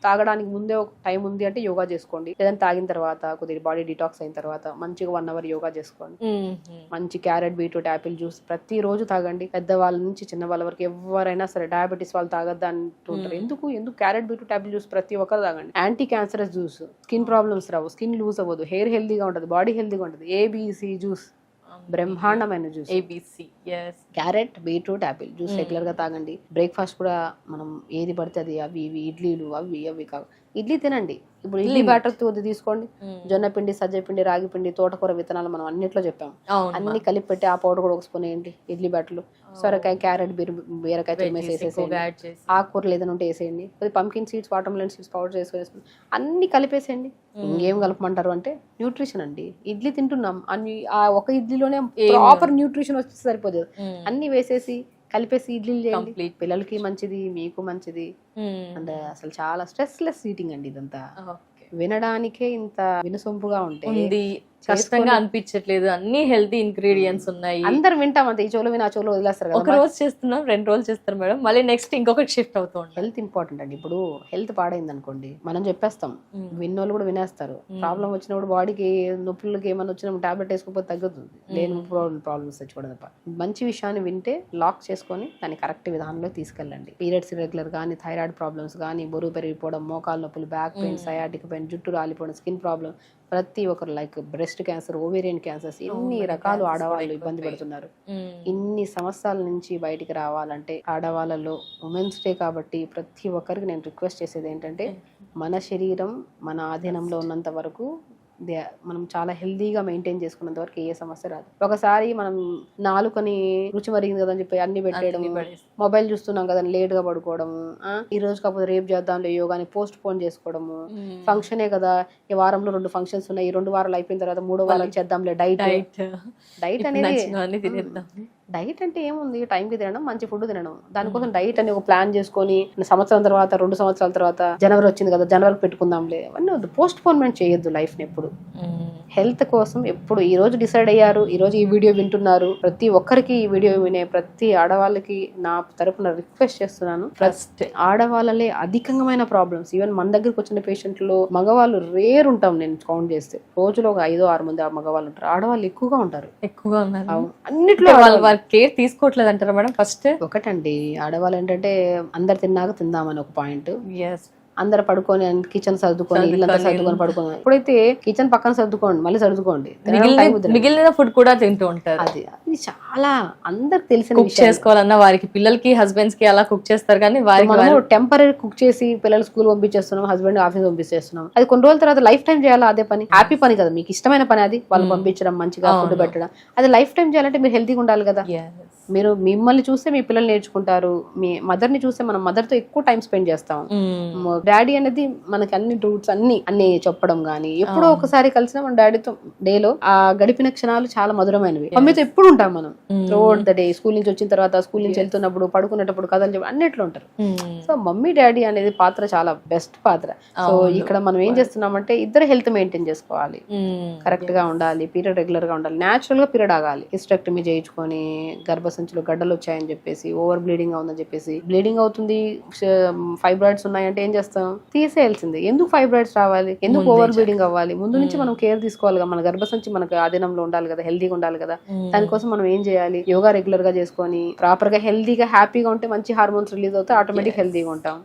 తాగడానికి ముందే ఒక టైం ఉంది అంటే యోగా చేసుకోండి, లేదంటే తాగిన తర్వాత కొద్దిగా బాడీ డిటాక్స్ అయిన తర్వాత మంచిగా 1 hour యోగా చేసుకోండి. మంచి క్యారెట్, బీట్రూట్, యాపిల్ జ్యూస్ ప్రతి రోజు తాగండి. పెద్దవాళ్ళ నుంచి చిన్న వాళ్ళ వరకు ఎవరైనా సరే, డయాబెటీస్ వాళ్ళు తాగద్దా అంటుంటారు. ఎందుకు క్యారెట్, బీట్రూట్, యాపిల్ జ్యూస్ ప్రతి ఒక్కరు తాగండి. Anti cancerous juice, skin problems రావు, స్కిన్ లూజ్ అవ్వదు, హెయిర్ హెల్దీగా ఉంటుంది, బాడీ హెల్దీగా ఉంటుంది. ఏబిసి జ్యూస్ బ్రహ్మాండమైన జ్యూస్. Carrot, beetroot, apple juice regular గా తాగండి. బ్రేక్ఫాస్ట్ కూడా మనం ఏది పడితే అది, అవి ఇడ్లీలు అవి కావు, ఇడ్లీ తినండి. ఇప్పుడు ఇడ్లీ బ్యాటర్ తీసుకోండి, జొన్న పిండి, సజ్జ పిండి, రాగి పిండి, తోటకూర విత్తనాలు మనం అన్నిట్లో చెప్పాము, అన్ని కలిపి పెట్టి ఆ పౌడర్ కూడా ఒక స్పూన్ వేయండి ఇడ్లీ బ్యాటర్లు. సొరకాయ, క్యారెట్, బీరకాయ తురిమేసి వేసేసేయండి. ఆకుకూరలు ఏదైనా ఉంటే వేసేయండి. Pumpkin seeds, water melon seeds powder వేసుకొని అన్ని కలిపేసేయండి. ఇంకేం కలపమంటారు అంటే న్యూట్రిషన్ అండి. ఇడ్లీ తింటున్నాం, అన్ని ఆ ఒక ఇడ్లీలోనే ప్రాపర్ న్యూట్రిషన్ వచ్చి సరిపోదు. అన్ని వేసేసి కలిపేసి ఇడ్లీలు చేయండి. పిల్లలకి మంచిది, మీకు మంచిది. అండ్ అసలు చాలా స్ట్రెస్ లెస్ ఈటింగ్ అండి ఇదంతా. వినడానికే ఇంత వినసొంపుగా ఉంటుంది, కష్టంగా అనిపించట్లేదు. అన్ని హెల్తీ ఇంగ్రీడియంట్స్ ఉన్నాయి. అందరు వింటాం అంతే, ఈ చోలో విని ఆ చోలో వదిలేస్తారు కదా. ఒక రోజు చేస్తున్నాం, 2 రోజులు చేస్తారు మేడం, మళ్ళీ నెక్స్ట్ ఇంకొకటి షిఫ్ట్ అవుతూ ఉంటాం. హెల్త్ ఇంపార్టెంట్ అండి. ఇప్పుడు హెల్త్ పాడైంది అనుకోండి, మనం చెప్పేస్తాం, విన్నోళ్ళు కూడా వినేస్తారు. ప్రాబ్లం వచ్చినప్పుడు బాడీకి నొప్పులకి ఏమైనా వచ్చినప్పుడు టాబ్లెట్ వేసుకోకపోతే తగ్గుతుంది, లేని ప్రాబ్లమ్స్ తెచ్చుకోవడం తప్ప. మంచి విషయాన్ని వింటే లాక్ చేసుకొని దాన్ని కరెక్ట్ విధానంలో తీసుకెళ్ళండి. పీరియడ్స్ ఇర్రెగ్యులర్ కానీ, థైరాయిడ్ ప్రాబ్లమ్స్ కానీ, బరువు పెరిగిపోవడం, మోకాలు నొప్పులు, బ్యాక్ పెయిన్, సయాటిక్ పెయిన్, జుట్టు రాలిపోవడం, స్కిన్ ప్రాబ్లం, ప్రతి ఒక్కరు like breast cancer, ovarian cancers, ఇన్ని రకాలు ఆడవాళ్ళు ఇబ్బంది పడుతున్నారు. ఇన్ని సమస్యల నుంచి బయటికి రావాలంటే ఆడవాళ్ళలో ఉమెన్స్ డే కాబట్టి ప్రతి ఒక్కరికి నేను రిక్వెస్ట్ చేసేది ఏంటంటే, మన శరీరం మన ఆధీనంలో ఉన్నంత వరకు మనం చాలా హెల్దీగా మెయింటైన్ చేసుకున్నంత వరకు ఏ సమస్య రాదు. ఒకసారి మనం నాలుకని రుచి మరిగింది కదా అని చెప్పి అన్ని పెట్టేయడం, మొబైల్ చూస్తున్నాం కదా లేట్ గా పడుకోవడము, ఈ రోజు కాకపోతే రేపు చేద్దాంలే యోగాని పోస్ట్ పోన్ చేసుకోవడము, ఫంక్షనే కదా ఈ వారంలో 2 ఫంక్షన్స్ ఉన్నాయి, ఈ 2 వారాలు అయిపోయిన తర్వాత 3వ వారం చేద్దాంలే డైట్ అనేది. డైట్ అంటే ఏముంది, టైంకి తినడం, మంచి ఫుడ్ తినడం. దానికోసం డైట్ అని ఒక ప్లాన్ చేసుకొని సంవత్సరం తర్వాత 2 సంవత్సరాల తర్వాత జనవరి వచ్చింది కదా జనవరికి పెట్టుకుందాంలే అవన్నీ వద్దు. పోస్ట్ పోన్మెంట్ చేయొద్దు లైఫ్ ని ఎప్పుడు. హెల్త్ కోసం ఎప్పుడు ఈ రోజు డిసైడ్ అయ్యారు, ఈ రోజు ఈ వీడియో వింటున్నారు, ప్రతి ఒక్కరికి ఈ వీడియో వినే ప్రతి ఆడవాళ్ళకి నా తరపున రిక్వెస్ట్ చేస్తున్నాను, ఫస్ట్ ఆడవాళ్ళలే అధికమైన ప్రాబ్లమ్స్. ఈవెన్ మన దగ్గరకు వచ్చిన పేషెంట్లో మగవాళ్ళు రేర్ ఉంటాం, నేను కౌంట్ చేస్తే రోజులో ఒక 5-6 మంది మగవాళ్ళు ఉంటారు, ఆడవాళ్ళు ఎక్కువగా ఉంటారు. అన్నిట్లో కేర్ తీసుకోవట్లేదు అంటారా మేడం? ఫస్ట్ ఒకటండి, ఆడవాళ్ళు ఏంటంటే అందరు తిన్నాక తిందామని ఒక పాయింట్, అందరు పడుకొని కిచెన్ సర్దుకొని ఇల్లంతా సర్దుకొని పడుకోండి. ఇప్పుడైతే కిచెన్ పక్కన సర్దుకోండి, మళ్ళీ సర్దుకోండి, మిగిలిన ఫుడ్ కూడా తింటూ ఉంటారు. అది చాలా అందరికి తెలిసిన కుక్ చేసుకోవాలన్నా వారికి, పిల్లలకి, హస్బెండ్స్ కి అలా కుక్ చేస్తారు, కానీ మనం టెంపరీ కుక్ చేసి పిల్లలు స్కూల్ పంపించేస్తున్నాం, హస్బెండ్ ఆఫీస్ పంపించేస్తున్నాం. అది కొన్ని రోజుల తర్వాత లైఫ్ టైం చేయాలి. అదే పని హ్యాపీ పని కదా, మీకు ఇష్టమైన పని అది, వాళ్ళు పంపించడం, మంచిగా ఫుడ్ పెట్టడం, అది లైఫ్ టైం చేయాలంటే మీరు హెల్తీగా ఉండాలి కదా. మీరు మిమ్మల్ని చూస్తే మీ పిల్లలు నేర్చుకుంటారు, మీ మదర్ ని చూస్తే మనం మదర్ తో ఎక్కువ టైం స్పెండ్ చేస్తాం. డాడీ అనేది మనకి అన్ని రూట్స్ అన్ని చెప్పడం గానీ, ఎప్పుడో ఒకసారి కలిసిన మన డాడీతో డేలో ఆ గడిపిన క్షణాలు చాలా మధురమైనవి. మమ్మీతో ఎప్పుడు ఉంటాం మనం త్రూఅవుట్ ద డే. స్కూల్ నుంచి వచ్చిన తర్వాత, స్కూల్ నుంచి వెళ్తున్నప్పుడు, పడుకునేటప్పుడు కథలు చెప్పి అన్నిట్లో ఉంటారు. సో మమ్మీ డాడీ అనేది పాత్ర చాలా బెస్ట్ పాత్ర. సో ఇక్కడ మనం ఏం చేస్తున్నామంటే ఇద్దరు హెల్త్ మెయింటైన్ చేసుకోవాలి, కరెక్ట్ గా ఉండాలి, పీరియడ్ రెగ్యులర్ గా ఉండాలి, న్యాచురల్ గా పీరియడ్ ఆగాలి. హిస్టెక్టమీ చేయించుకొని గర్భసంచిలో గడ్డలు వచ్చాయని చెప్పేసి, ఓవర్ బ్లీడింగ్ అవుతుందని చెప్పేసి, బ్లీడింగ్ అవుతుంది, ఫైబ్రాయిడ్స్ ఉన్నాయంటే ఏం చేస్తాం, తీసేయాల్సిందే. ఎందుకు ఫైబ్రాయిడ్స్ రావాలి, ఎందుకు ఓవర్ బ్లీడింగ్ అవ్వాలి? ముందు నుంచి మనం కేర్ తీసుకోవాలి కదా, మన గర్భసంచి మనకు ఆధీనంలో ఉండాలి కదా, హెల్దీగా ఉండాలి కదా. దానికోసం మనం ఏం చేయాలి, యోగా రెగ్యులర్ గా చేసుకొని ప్రాపర్ గా హెల్దీగా హ్యాపీగా ఉంటే మంచి హార్మోన్స్ రిలీజ్ అవుతాయి, ఆటోమేటిక్ హెల్దీగా ఉంటాం.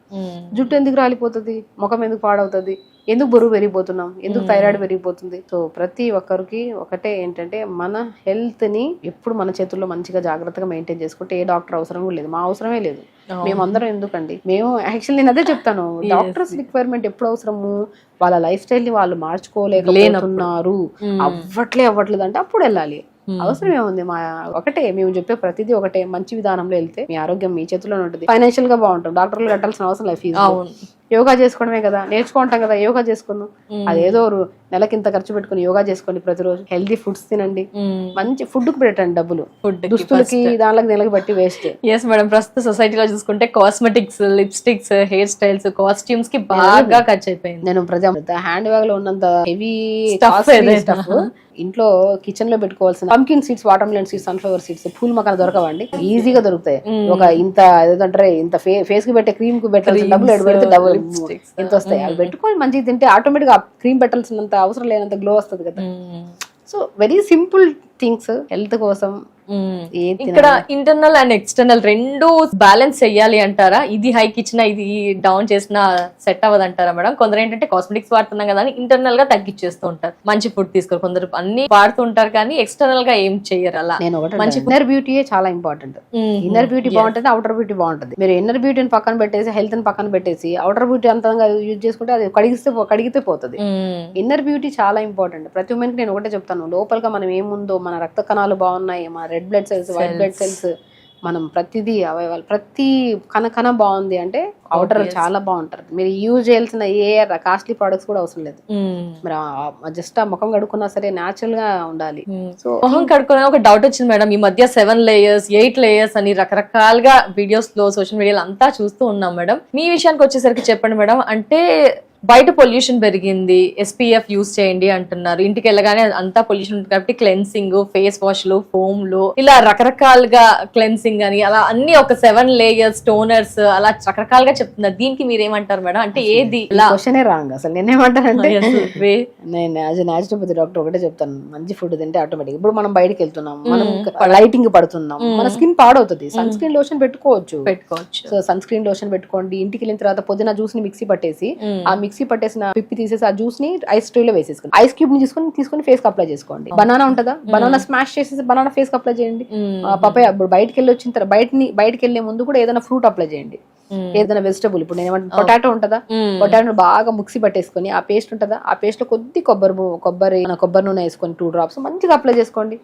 జుట్టు ఎందుకు రాలిపోతుంది, ముఖం ఎందుకు పాడవుతుంది, ఎందుకు బరువు పెరిగిపోతున్నాం, ఎందుకు థైరాయిడ్ పెరిగిపోతుంది. సో ప్రతి ఒక్కరికి ఒకటే ఏంటంటే మన హెల్త్ ని ఎప్పుడు మన చేతుల్లో మంచిగా జాగ్రత్తగా మెయింటైన్ చేసుకుంటే ఏ డాక్టర్ అవసరం కూడా లేదు, మా అవసరమే లేదు. మేమందరం ఎందుకండి, మేము యాక్చువల్లీ నేను అదే చెప్తాను, డాక్టర్స్ రిక్వైర్మెంట్ ఎప్పుడు అవసరము, వాళ్ళ లైఫ్ స్టైల్ ని వాళ్ళు మార్చుకోలేకపోతున్నారు, అవ్వట్లేదు అంటే అప్పుడు వెళ్ళాలి. అవసరం ఏముంది, మా ఒకటే మేము చెప్పే ప్రతిదీ ఒకటే, మంచి విధానంలో వెళ్తే మీ ఆరోగ్యం మీ చేతిలోనే ఉంటుంది, ఫైనాన్షియల్ గా బాగుంటుంది, డాక్టర్లు కట్టాల్సిన అవసరం లేదు ఫీజు. యోగా చేసుకోవడమే కదా, నేర్చుకుంటాం కదా, యోగా చేసుకున్నాం, అదేదో నెలకి ఇంత ఖర్చు పెట్టుకుని యోగా చేసుకోండి, ప్రతిరోజు హెల్దీ ఫుడ్స్ తినండి, మంచి ఫుడ్ కు పెట్టండి డబ్బులు, దుస్తులకి దానికి నెలకి బట్టి వేస్ట్. ఎస్ మేడం, ప్రస్తుత సొసైటీలో చూసుకుంటే cosmetics, lipsticks, hair styles, costumes కి బాగా ఖర్చు అయిపోయింది. నేను హ్యాండ్ బ్యాగ్ లో ఉన్నంత హెవీ స్టఫ్ ఇంట్లో కిచెన్ లో పెట్టుకోవాల్సిన pumpkin seeds, water melon seeds, sunflower seeds, pool మకాన దొరకవండి, ఈజీగా దొరుకుతాయి. ఒక ఇంత ఏదంటారు ఇంత ఫేస్ కి పెట్టే క్రీమ్ కు పెట్టాల్సిన డబ్బులు ఎడు పెడితే డబ్బులు ఇంత వస్తాయి. అవి పెట్టుకొని మంచిగా తింటే ఆటోమేటిక్ గా క్రీమ్ పెట్టాల్సినంత అవసరం లేనంత గ్లో వస్తుంది కదా. So very simple things health కోసం. ఇక్కడ ఇంటర్నల్ అండ్ ఎక్స్టర్నల్ రెండు బ్యాలెన్స్ చెయ్యాలి అంటారా? ఇది హైక్ ఇచ్చినా ఇది డౌన్ చేసినా సెట్ అవ్వదు అంటారా మేడం? కొందరు ఏంటంటే కాస్మెటిక్స్ వాడుతున్నాం కదా అని ఇంటర్నల్ గా తగ్గించేస్తూ ఉంటారు, మంచి ఫుడ్ తీసుకోరు, కొందరు అన్ని వాడుతూ ఉంటారు కానీ ఎక్స్టర్నల్ గా ఏం చెయ్యరు. అలా నేను మంచి ఇన్నర్ బ్యూటీ చాలా ఇంపార్టెంట్. ఇన్నర్ బ్యూటీ బాగుంటుంది, అవుటర్ బ్యూటీ బాగుంటుంది. మీరు ఇన్నర్ బ్యూటీని పక్కన పెట్టేసి హెల్త్ ని పక్కన పెట్టేసి అవుటర్ బ్యూటీ అంతంగా యూజ్ చేసుకుంటే అది కడిగితే పోతుంది. ఇన్నర్ బ్యూటీ చాలా ఇంపార్టెంట్. ప్రతి ఉమెన్ కి నేను ఒకటే చెప్తాను, లోపలగా మనం ఏముందో, మన రక్త కణాలు బాగున్నాయి, మన red blood cells, white blood cells, మనం ప్రతిదీ అవయవాలు ప్రతి కణ బాగుంది అంటే అవుటర్ చాలా బాగుంటారు. మీరు యూజ్ చేయాల్సిన ఏ కాస్ట్లీ ప్రొడక్ట్స్ కూడా అవసరం లేదు. మరి జస్ట్ ఆ ముఖం కడుక్కున్నా సరే న్యాచురల్ గా ఉండాలి. సో మొహం కడుక్కునే ఒక డౌట్ వచ్చింది మేడం, ఈ మధ్య 7 layers 8 layers అని రకరకాలుగా వీడియోస్ లో సోషల్ మీడియాలో అంతా చూస్తూ ఉన్నాం మేడం. మీ విషయానికి వచ్చేసరికి చెప్పండి మేడం, అంటే బయట పొల్యూషన్ పెరిగింది, SPF యూజ్ చేయండి అంటున్నారు, ఇంటికి వెళ్ళగానే అంతా పొల్యూషన్ ఉంటుంది కాబట్టి క్లెన్సింగ్, ఫేస్ వాష్లు, ఫోమ్లు, ఇలా రకరకాలుగా క్లెన్సింగ్ అని అలా అన్ని ఒక 7 layers టోనర్స్ అలా రకరకాలుగా చెప్తున్నారు. దీనికి మీరు ఏమంటారు మేడం? అంటే ఏది క్వశ్చనే రాంగ్ అసలు. నేనేమంటానంటే నేను యాజ్ ఎ న్యాచురోపతి డాక్టర్ ఒకటే చెప్తాను, మంచి ఫుడ్ తింటే ఆటోమేటిక్ ఇప్పుడు మనం బయటకి వెళ్తున్నాం, మనం లైటింగ్ పడుతున్నాం, మన స్కిన్ పాడవుతుంది, సన్ స్క్రీన్ లోషన్ పెట్టుకోవచ్చు. సో సన్ స్క్రీన్ లోషన్ పెట్టుకోండి. ఇంటికి వెళ్ళిన తర్వాత పొద్దున జ్యూస్ ని మిక్సీ పట్టేసి ఆ మిక్సీ పట్టేసిన పిప్పి తీసేసి ఆ జ్యూస్ ని ఐస్ ట్రే లో వేసేసుకోండి, ఐస్ క్యూబ్ ని తీసుకొని ఫేస్ కి అప్లై చేసుకోండి. బనానా ఉంటుందా, బనానా స్మాష్ చేసేసి బనానా ఫేస్ కి అప్లై చేయండి. పపాయ ఇప్పుడు బయటకి వెళ్ళి వచ్చిన తర్వాత బయటకి వెళ్లే ముందు కూడా ఏదైనా ఫ్రూట్ అప్లై చేయండి, ఏదైనా వెజిటబుల్. ఇప్పుడు నేను పొటాటో ఉంటుందా, పొటాటో బాగా మిక్సీ పట్టేసుకొని ఆ పేస్ట్ ఉంటుందా, ఆ పేస్ట్ లో కొద్ది కొబ్బరి నూనె వేసుకొని 2 drops మంచిగా అప్లై చేసుకోండి.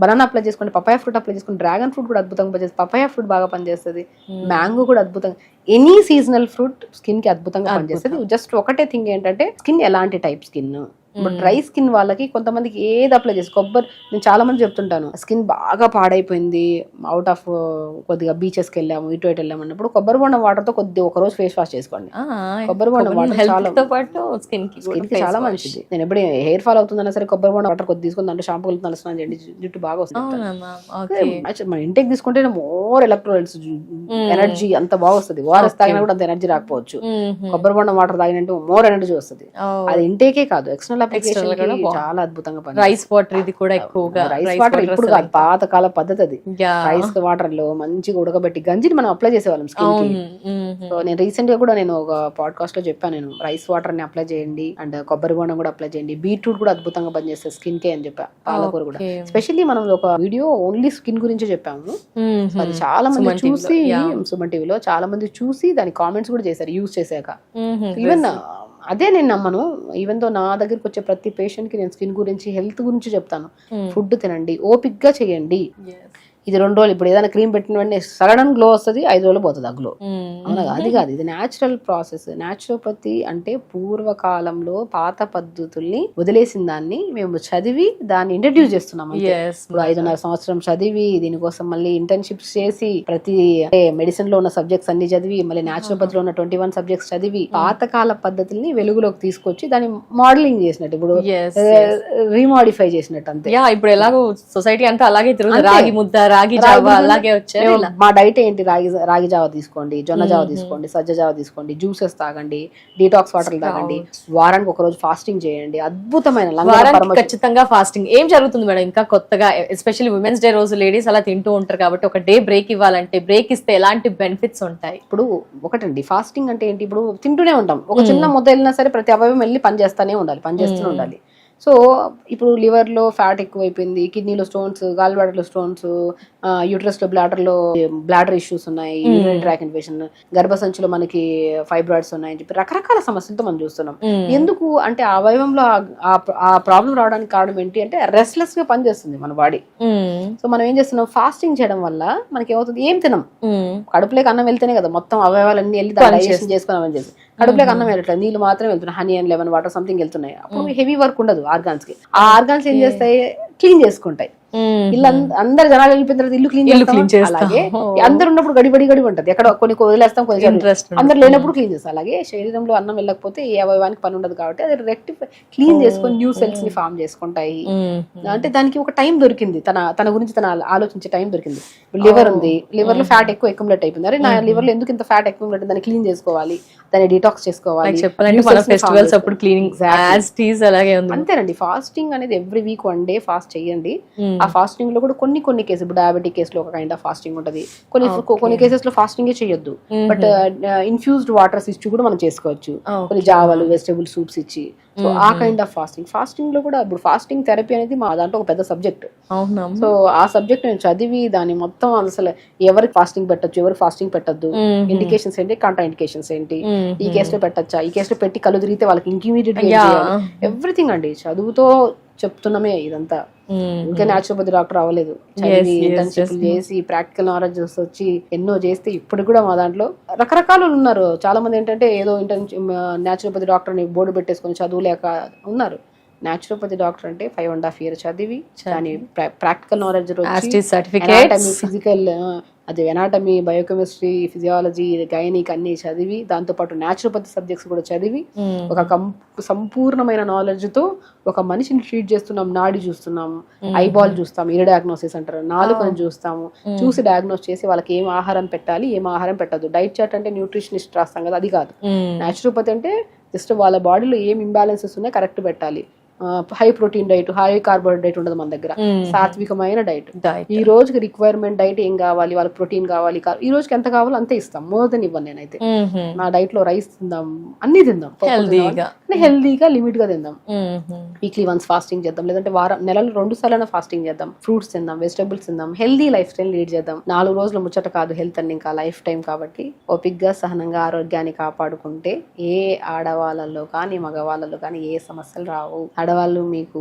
బనానా అప్లై చేసుకోండి, పపాయ ఫ్రూట్ అప్లై చేసుకోండి, డ్రాగన్ ఫ్రూట్ కూడా అద్భుతంగా పనిచేస్తుంది, పపాయ ఫ్రూట్ బాగా పనిచేస్తుంది, మ్యాంగో కూడా అద్భుతంగా, ఎనీ సీజనల్ ఫ్రూట్ స్కిన్ కి అద్భుతంగా పనిచేస్తుంది. జస్ట్ ఒకటే థింగ్ ఏంటంటే స్కిన్ ఎలాంటి టైప్ స్కిన్. ఇప్పుడు డ్రై స్కిన్ వాళ్ళకి కొంతమందికి ఏది అప్లై చేసి నేను చాలా మంది చెప్తుంటాను, స్కిన్ బాగా పాడైపోయింది, అవుట్ ఆఫ్ కొద్దిగా బీచెస్కి వెళ్ళాము, ఇటు వెళ్ళాము అన్నప్పుడు కొబ్బరి బొండం వాటర్ తో ఒక రోజు ఫేస్ వాష్ చేసుకోండి. కొబ్బరి బొండం వాటర్ చాలా స్కిన్ కి చాలా మంచిది. నేను ఎప్పుడు హెయిర్ ఫాల్ అవుతుందన్నా సరే కొబ్బరి బొండం వాటర్ కొద్ది తీసుకుని దాంట్లో షాంపూ కలిపి స్నానం చేయండి, జుట్టు బాగా వస్తుంది. మన ఇంటేక్ తీసుకుంటే మోర్ ఎలక్ట్రోలైట్స్, ఎనర్జీ అంత బాగా వస్తుంది. ఓఆర్ఎస్ తాగినా కూడా అంత ఎనర్జీ రాకపోవచ్చు, కొబ్బరి బొండం వాటర్ తాగినట్టు మోర్ ఎనర్జీ వస్తుంది. అది ఇంటేకే కాదు, ఎక్స్టర్నల్ చాలా అద్భుతంగా రైస్ వాటర్ ఇది కూడా ఎక్కువగా, రైస్ వాటర్ ఇప్పుడు కాదు, పాతకాల పద్ధతి అది. రైస్ వాటర్ లో మంచిగా ఉడకబెట్టి గంజిని మనం అప్లై చేసేవాళ్ళం స్కిన్ కి. సో నేను రీసెంట్ గా కూడా నేను ఒక పాడ్కాస్ట్ లో చెప్పాను, నేను రైస్ వాటర్ ని అప్లై చేయండి అండ్ కొబ్బరి బొండం కూడా అప్లై చేయండి, బీట్రూట్ కూడా అద్భుతంగా పనిచేస్తుంది స్కిన్ కి అని చెప్పా, పాలకూర కూడా. స్పెషల్లీ మనం ఒక వీడియో ఓన్లీ స్కిన్ గురించి చెప్పాము, అది చాలా మంది చూసి సుమన్ టీవీలో చాలా మంది చూసి దాని కామెంట్స్ కూడా చేశారు యూజ్ చేశాక. ఈవెన్ అదే నేను నమ్మను, ఈవెన్ తో నా దగ్గరికి వచ్చే ప్రతి పేషెంట్ కి నేను స్కిన్ గురించి హెల్త్ గురించి చెప్తాను. ఫుడ్ తినండి, ఓపిక్గా చేయండి. ఇది 2 రోజులు ఇప్పుడు ఏదైనా క్రీమ్ పెట్టిన వెంటనే సడన్ గ్లో వస్తుంది, 5 రోజులు పోతుంది ఆ గ్లో. అవునా? అది కాదు, ఇది న్యాచురల్ ప్రాసెస్. న్యాచురోపతి అంటే పూర్వకాలంలో పాత పద్ధతుల్ని వదిలేసిన దాన్ని మేము చదివి దాన్ని ఇంట్రడ్యూస్ చేస్తున్నాం. ఇప్పుడు 5.5 సంవత్సరం చదివి దీనికోసం మళ్ళీ ఇంటర్న్షిప్స్ చేసి ప్రతి మెడిసిన్ లో ఉన్న సబ్జెక్ట్స్ అన్ని చదివి మళ్ళీ న్యాచురోపతిలో ఉన్న 21 సబ్జెక్ట్స్ చదివి పాతకాల పద్ధతుల్ని వెలుగులోకి తీసుకొచ్చి దాన్ని మోడలింగ్ చేసినట్టు, ఇప్పుడు రీమోడిఫై చేసినట్టు అంతే. ఇప్పుడు ఎలాగో సొసైటీ అంతా అలాగే తిరుగుతుంది, రాగి ముద్ద, రాగి జావా అలాగే వచ్చారు ఇలా. మా డైట్ ఏంటి, రాగి జావ తీసుకోండి, జొన్న జావ తీసుకోండి, సజ్జ జావ తీసుకోండి, జ్యూసెస్ తాగండి, డీటాక్స్ వాటర్ తాగండి, వారానికి ఒక రోజు ఫాస్టింగ్ చేయండి. అద్భుతమైన వారానికి ఖచ్చితంగా ఫాస్టింగ్. ఏం జరుగుతుంది మేడం ఇంకా కొత్తగా, ఎస్పెషల్లీ ఉమెన్స్ డే రోజు లేడీస్ అలా తింటూ ఉంటారు కాబట్టి ఒక డే బ్రేక్ ఇవ్వాలంటే బ్రేక్ ఇస్తే ఎలాంటి బెనిఫిట్స్ ఉంటాయి? ఇప్పుడు ఒకటండి, ఫాస్టింగ్ అంటే ఏంటి, ఇప్పుడు తింటూనే ఉంటాం, ఒక చిన్న ముద్ద వెళ్ళినా సరే ప్రతి అవయవం వెళ్ళి పని చేస్తూనే ఉండాలి. సో ఇప్పుడు లివర్ లో ఫ్యాట్ ఎక్కువైపోయింది, కిడ్నీలో స్టోన్స్, గాల్ బ్లాడర్ లో స్టోన్స్, యూట్రస్ లో బ్లాడర్ ఇష్యూస్ ఉన్నాయి, యూరినరీ ట్రాక్ ఇన్ఫెక్షన్, గర్భసంచిలో మనకి ఫైబ్రాయిడ్స్ ఉన్నాయని చెప్పి రకరకాల సమస్యలతో మనం చూస్తున్నాం. ఎందుకు అంటే ఆ అవయవంలో ఆ ప్రాబ్లం రావడానికి కారణం ఏంటి అంటే రెస్ట్లెస్ గా పనిచేస్తుంది మన బాడీ. సో మనం ఏం చేస్తున్నాం, ఫాస్టింగ్ చేయడం వల్ల మనకి ఏమవుతుంది, ఏం తినం, కడుపులోకి అన్నం వెళ్తేనే కదా మొత్తం అవయవాలన్నీ వెళ్ళి డైజెషన్ చేసుకున్నామని చేసి, కడుపులోకి అన్నం వెళ్ళట్లేదు, నీళ్ళు మాత్రమే వెళ్తున్నాయి, honey and lemon water something వెళ్తున్నాయి. అప్పుడు హెవీ వర్క్ ఉండదు ఆర్గాన్స్ కి. ఆ ఆర్గాన్స్ ఏం చేస్తాయి, క్లీన్ చేసుకుంటాయి. ఇల్లు అందరు జనాలు వెళ్ళిపోయిన తర్వాత ఇల్లు క్లీన్ చేస్తాం. అలాగే అందరు ఉన్నప్పుడు గడిబడి ఉంటది, ఎక్కడ కొన్ని వదిలేస్తాం, కొన్ని అందరు లేనప్పుడు క్లీన్ చేస్తాం. అలాగే శరీరంలో అన్నం వెళ్ళకపోతే ఏ అవయవానికి పని ఉండదు కాబట్టి అది రెక్టిఫై క్లీన్ చేసుకొని న్యూ సెల్స్ ని ఫామ్ చేసుకుంటాయి. అంటే దానికి ఒక టైం దొరికింది, తన గురించి తన ఆలోచించే టైం దొరికింది. లివర్ ఉంది, లివర్ లో ఫ్యాట్ ఎక్కువ అక్యుములేట్ అయిపోయింది, అరే నా లివర్ లో ఎందుకు ఇంత ఫ్యాట్ అక్యుములేట్, దాన్ని క్లీన్ చేసుకోవాలి, దాన్ని డిటాక్స్ చేసుకోవాలి. ఫెస్టివల్స్ అప్పుడు క్లీనింగ్ అంతేనండి. ఫాస్టింగ్ అనేది ఎవ్రీ వీక్ 1 డే ఫాస్ట్ చేయండి. ఆ ఫాస్టింగ్ లో కూడా కొన్ని కేసులు, ఇప్పుడు డయాబెటిక్ కేసులో ఒక కైండ్ ఆఫ్ ఫాస్టింగ్ ఉంటది, కొన్ని కేసెస్ లో ఫాస్టింగ్ చేయొద్దు, బట్ ఇన్ఫ్యూజ్డ్ వాటర్స్ ఇచ్చి కూడా మనం చేసుకోవచ్చు, కొన్ని జావాలు, వెజిటబుల్ సూప్స్ ఇచ్చి. సో ఆ కైండ్ ఆఫ్ ఫాస్టింగ్ లో కూడా ఇప్పుడు ఫాస్టింగ్ థెరపీ అనేది మా దాంట్లో ఒక పెద్ద సబ్జెక్ట్. సో ఆ సబ్జెక్ట్ నేను చదివి దాని మొత్తం అసలు ఎవరికి ఫాస్టింగ్ పెట్టచ్చు, ఎవరు ఫాస్టింగ్ పెట్టద్దు, ఇండికేషన్స్ ఏంటి, కాంట్రా ఇండికేషన్స్ ఏంటి, ఈ కేసులో పెట్టచ్చా, ఈ కేసులో పెట్టి కళ్ళు తిరిగితే వాళ్ళకి ఇంకిమీడియట్ ఎవ్రీథింగ్ అండి చదువుతో చెప్తున్నామే. ఇదంతా ఇంకా న్యాచురోపతి డాక్టర్ అవ్వలేదు, చదివి ఇంటర్న్షిప్లు చేసి ప్రాక్టికల్ నాలెడ్జ్ వచ్చి ఎన్నో చేస్తే ఇప్పుడు కూడా మా దాంట్లో రకరకాలు ఉన్నారు. చాలా మంది ఏంటంటే ఏదో న్యాచురోపతి డాక్టర్ అని బోర్డు పెట్టేసుకొని చదువులేక ఉన్నారు. న్యాచురోపతి డాక్టర్ అంటే 5.5 years చదివి దాని ప్రాక్టికల్ నాలెడ్జ్ ఫిజికల్, అది ఎనాటమీ, బయోకెమిస్ట్రీ, ఫిజియాలజీ, గైనిక్ అన్ని చదివి దాంతో పాటు న్యాచురోపతి సబ్జెక్ట్స్ కూడా చదివి ఒక సంపూర్ణమైన నాలెడ్జ్ తో ఒక మనిషిని ట్రీట్ చేస్తున్నాం. నాడి చూస్తున్నాం, ఐబాల్ చూస్తాం, ఇయర్ డయాగ్నోసిస్ అంటారు, నాలుకను చూస్తాము, చూసి డయాగ్నోస్ చేసి వాళ్ళకి ఏం ఆహారం పెట్టాలి, ఏం ఆహారం పెట్టద్దు. డైట్ చార్ట్ అంటే న్యూట్రిషనిస్ట్ రాస్తాం కదా, అది కాదు. న్యాచురోపతి అంటే జస్ట్ వాళ్ళ బాడీలో ఏం ఇంబ్యాలెన్సెస్ ఉన్నాయో కరెక్ట్ పెట్టాలి. High protein diet, high carbohydrate ఉండదు మన దగ్గర, సాత్వికమైన డైట్. ఈ రోజుకి రిక్వైర్మెంట్ డైట్ ఏం కావాలి, వాళ్ళకి ప్రోటీన్ కావాలి, ఈ రోజుకి ఎంత కావాలో అంతే ఇస్తాం, మోర్ దెన్ ఇవ్వను నేనైతే. నా డైట్ లో రైస్ తిందాం, అన్ని తిందాం, హెల్దీగా లిమిట్ గా తిందాం. వీక్లీ వన్స్ ఫాస్టింగ్ చేద్దాం, లేదంటే నెలలో 2 సార్లు ఫాస్టింగ్ చేద్దాం, ఫ్రూట్స్ తిందాం, వెజిటబుల్స్ తిందాం, హెల్దీ లైఫ్ స్టైల్ లీడ్ చేద్దాం. 4 రోజుల ముచ్చట కాదు హెల్త్ అని, ఇంకా లైఫ్ టైం కాబట్టి ఓపిక్గా సహనంగా ఆరోగ్యాన్ని కాపాడుకుంటే ఏ ఆడవాళ్ళలో కానీ మగవాళ్ళలో కానీ ఏ సమస్యలు రావు. ఆడవాళ్ళు మీకు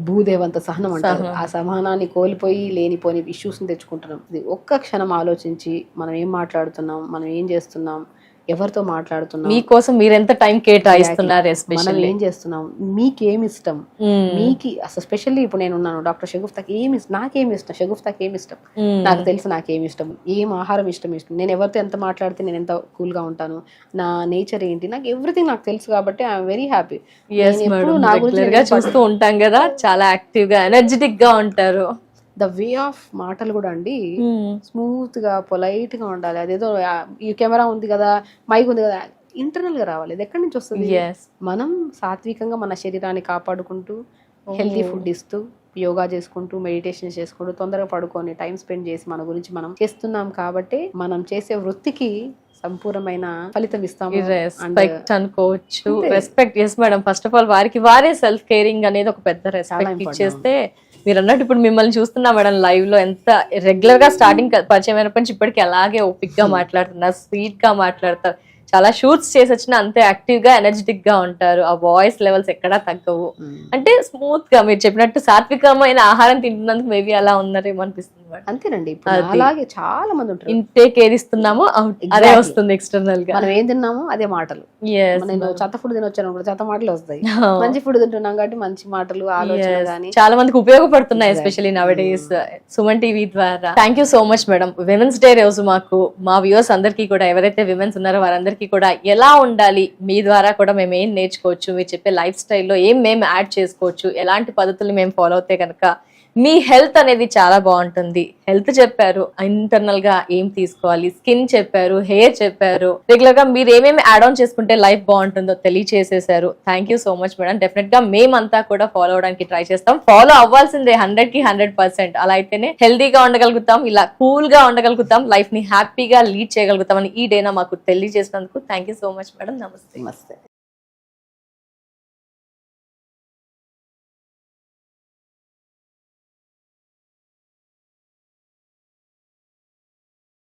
భూదేవంత సహనం అంటారు, ఆ సహనాన్ని కోల్పోయి లేనిపోని ఇష్యూస్ ని తెచ్చుకుంటున్నాం. ఇది ఒక్క క్షణం ఆలోచించి మనం ఏం మాట్లాడుతున్నాం, మనం ఏం చేస్తున్నాం, ఎవరితో మాట్లాడుతున్నాం, మీకోసం మీరు ఎంత టైం కేటాయిస్తున్నారు, మనం ఏం చేస్తున్నాం, మీకేమి ఇష్టం, మీకు అసలు స్పెషల్లీ ఇప్పుడు నేను ఉన్నాను డాక్టర్ షగుఫ్తాకి ఏమి ఇష్టం, నాకేమి ఇష్టం, షగుఫ్తాకి ఏమి ఇష్టం, నాకు తెలుసు నాకేమి ఇష్టం, ఏం ఆహారం ఇష్టం, నేను ఎవరితో ఎంత మాట్లాడితే నేను ఎంత కూల్ గా ఉంటాను, నా నేచర్ ఏంటి, నాకు ఎవ్రీథింగ్ నాకు తెలుసు కాబట్టి ఐఎమ్ వెరీ హ్యాపీ. నా గురించి చూస్తూ ఉంటాం కదా, చాలా యాక్టివ్ గా ఎనర్జెటిక్ గా ఉంటారు. ద వే ఆఫ్ మాటలు కూడా అండి స్మూత్ గా పొలైట్ గా ఉండాలి. అదేదో ఈ కెమెరా ఉంది కదా, మైక్ ఉంది కదా, ఇంటర్నల్ గా రావాలి. ఇది ఎక్కడి నుంచి వస్తుంది? మనం సాత్వికంగా మన శరీరాన్ని కాపాడుకుంటూ హెల్తీ ఫుడ్ ఇస్తూ యోగా చేసుకుంటూ మెడిటేషన్ చేసుకుంటూ తొందరగా పడుకొని టైం స్పెండ్ చేసి మన గురించి మనం చేస్తున్నాం కాబట్టి మనం చేసే వృత్తికి సంపూర్ణమైన ఫలితం ఇస్తాము అనుకోవచ్చు. Respect. Yes madam, first of all వారికి వారే సెల్ఫ్ కేరింగ్ అనేది ఒక పెద్ద రెస్పెక్ట్ ఇచ్చేస్తే, మీరు అన్నట్టు ఇప్పుడు మిమ్మల్ని చూస్తున్నా మేడం లైవ్ లో, ఎంత రెగ్యులర్ గా స్టార్టింగ్ పరిచయం అయినప్పటి నుంచి ఇప్పటికి అలాగే ఓపిక్ గా మాట్లాడుతున్నారు, స్వీట్ గా మాట్లాడతారు, చాలా షూట్స్ చేసి వచ్చినా అంతే యాక్టివ్ గా ఎనర్జెటిక్ గా ఉంటారు, ఆ వాయిస్ లెవెల్స్ ఎక్కడా తగ్గవు. అంటే స్మూత్ గా మీరు చెప్పినట్టు సాత్వికమైన ఆహారం తింటున్నందుకు మేబీ అలా ఉన్నారేమో అనిపిస్తుంది. అంతేనండి, అలాగే చాలా మంది ఉంటారు. ఇంటేక్ ఏది ఇస్తున్నామో అదే వస్తుంది ఎక్స్టర్నల్ గా, మనం ఏం తిన్నామో అదే మాటలు. నేను చెత్త ఫుడ్ తినొచ్చాను కూడా చెత్త మాటలు వస్తాయి, మంచి ఫుడ్ తింటున్నాం కాబట్టి మంచి మాటలు, ఆలోచనలు కానీ చాలా మందికి ఉపయోగపడుతున్నాయి, ఎస్పెషల్లీ నవడేస్ సుమన్ టీవీ ద్వారా. Thank you so much madam. Women's day రోజు మాకు మా వ్యూవర్స్ అందరికీ కూడా, ఎవరైతే విమెన్స్ ఉన్నారో వారందరికీ కూడా ఎలా ఉండాలి, మీ ద్వారా కూడా మేము ఏం నేర్చుకోవచ్చు, మీరు చెప్పే లైఫ్ స్టైల్లో ఏం మేము యాడ్ చేసుకోవచ్చు, ఎలాంటి పద్ధతులు మేము ఫాలో అవుతే కనుక మీ హెల్త్ అనేది చాలా బాగుంటుంది. హెల్త్ చెప్పారు, ఇంటర్నల్ గా ఏం తీసుకోవాలి, స్కిన్ చెప్పారు, హెయిర్ చెప్పారు, రెగ్యులర్ గా మీరు ఏమేమి యాడ్ ఆన్ చేసుకుంటే లైఫ్ బాగుంటుందో తెలియచేసేసారు. Thank you so much madam. Definite గా మేమంతా కూడా ఫాలో అవడానికి ట్రై చేస్తాం. ఫాలో అవ్వాల్సిందే 100కి 100%. అలా అయితేనే హెల్తీగా ఉండగలుగుతాం, ఇలా కూల్ గా ఉండగలుగుతాం, లైఫ్ ని హ్యాపీగా లీడ్ చేయగలుగుతాం అని ఈ డేనా మాకు తెలియజేసినందుకు thank you so much madam. నమస్తే. నమస్తే.